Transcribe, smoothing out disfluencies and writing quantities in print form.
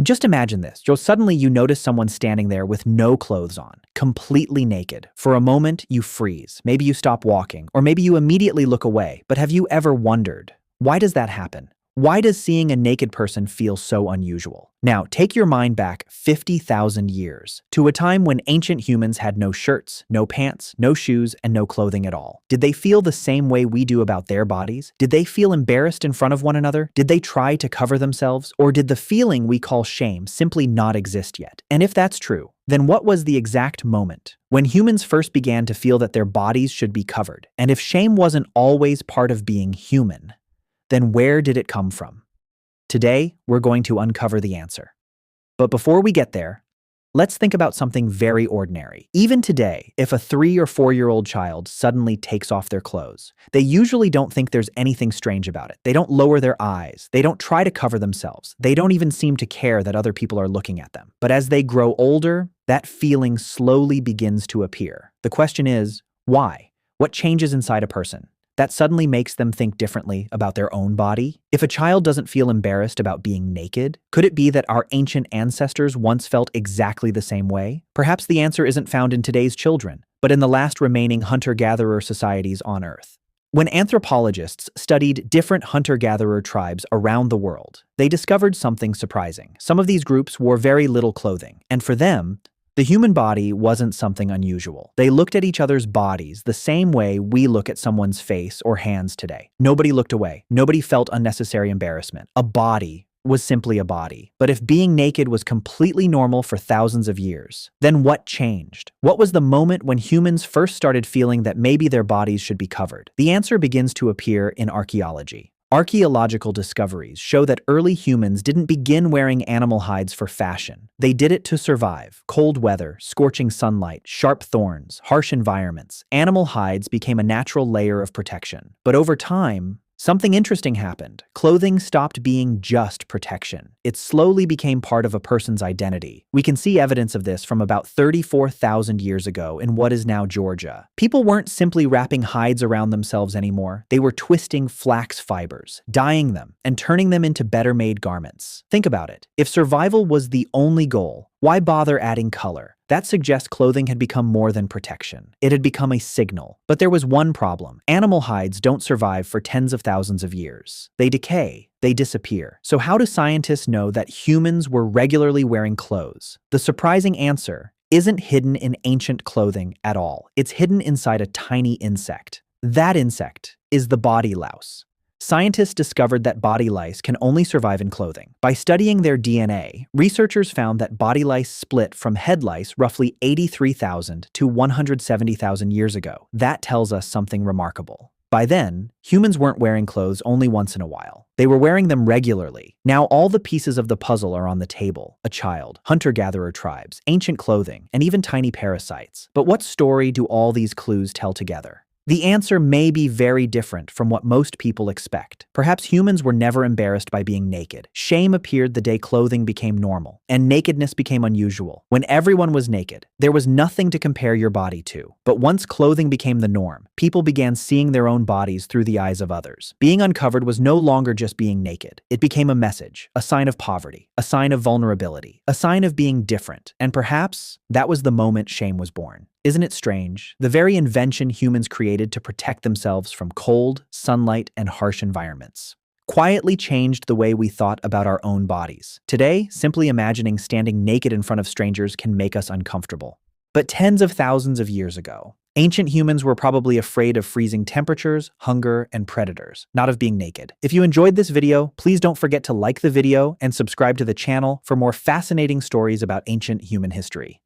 Just imagine this. Suddenly you notice someone standing there with no clothes on, completely naked. For a moment, you freeze. Maybe you stop walking, or maybe you immediately look away. But have you ever wondered, why does that happen? Why does seeing a naked person feel so unusual? Now, take your mind back 50,000 years to a time when ancient humans had no shirts, no pants, no shoes, and no clothing at all. Did they feel the same way we do about their bodies? Did they feel embarrassed in front of one another? Did they try to cover themselves? Or did the feeling we call shame simply not exist yet? And if that's true, then what was the exact moment when humans first began to feel that their bodies should be covered? And if shame wasn't always part of being human, then where did it come from? Today, we're going to uncover the answer. But before we get there, let's think about something very ordinary. Even today, if a 3 or 4-year-old child suddenly takes off their clothes, they usually don't think there's anything strange about it. They don't lower their eyes. They don't try to cover themselves. They don't even seem to care that other people are looking at them. But as they grow older, that feeling slowly begins to appear. The question is, why? What changes inside a person that suddenly makes them think differently about their own body? If a child doesn't feel embarrassed about being naked, could it be that our ancient ancestors once felt exactly the same way? Perhaps the answer isn't found in today's children, but in the last remaining hunter-gatherer societies on Earth. When anthropologists studied different hunter-gatherer tribes around the world, they discovered something surprising. Some of these groups wore very little clothing, and for them, the human body wasn't something unusual. They looked at each other's bodies the same way we look at someone's face or hands today. Nobody looked away. Nobody felt unnecessary embarrassment. A body was simply a body. But if being naked was completely normal for thousands of years, then what changed? What was the moment when humans first started feeling that maybe their bodies should be covered? The answer begins to appear in archaeology. Archaeological discoveries show that early humans didn't begin wearing animal hides for fashion. They did it to survive. Cold weather, scorching sunlight, sharp thorns, harsh environments. Animal hides became a natural layer of protection. But over time, something interesting happened. Clothing stopped being just protection. It slowly became part of a person's identity. We can see evidence of this from about 34,000 years ago in what is now Georgia. People weren't simply wrapping hides around themselves anymore. They were twisting flax fibers, dyeing them, and turning them into better-made garments. Think about it. If survival was the only goal, why bother adding color? That suggests clothing had become more than protection. It had become a signal. But there was one problem. Animal hides don't survive for tens of thousands of years. They decay. They disappear. So how do scientists know that humans were regularly wearing clothes? The surprising answer isn't hidden in ancient clothing at all. It's hidden inside a tiny insect. That insect is the body louse. Scientists discovered that body lice can only survive in clothing. By studying their DNA, researchers found that body lice split from head lice roughly 83,000 to 170,000 years ago. That tells us something remarkable. By then, humans weren't wearing clothes only once in a while. They were wearing them regularly. Now all the pieces of the puzzle are on the table. A child, hunter-gatherer tribes, ancient clothing, and even tiny parasites. But what story do all these clues tell together? The answer may be very different from what most people expect. Perhaps humans were never embarrassed by being naked. Shame appeared the day clothing became normal, and nakedness became unusual. When everyone was naked, there was nothing to compare your body to. But once clothing became the norm, people began seeing their own bodies through the eyes of others. Being uncovered was no longer just being naked. It became a message, a sign of poverty, a sign of vulnerability, a sign of being different. And perhaps that was the moment shame was born. Isn't it strange? The very invention humans created to protect themselves from cold, sunlight, and harsh environments quietly changed the way we thought about our own bodies. Today, simply imagining standing naked in front of strangers can make us uncomfortable. But tens of thousands of years ago, ancient humans were probably afraid of freezing temperatures, hunger, and predators, not of being naked. If you enjoyed this video, please don't forget to like the video and subscribe to the channel for more fascinating stories about ancient human history.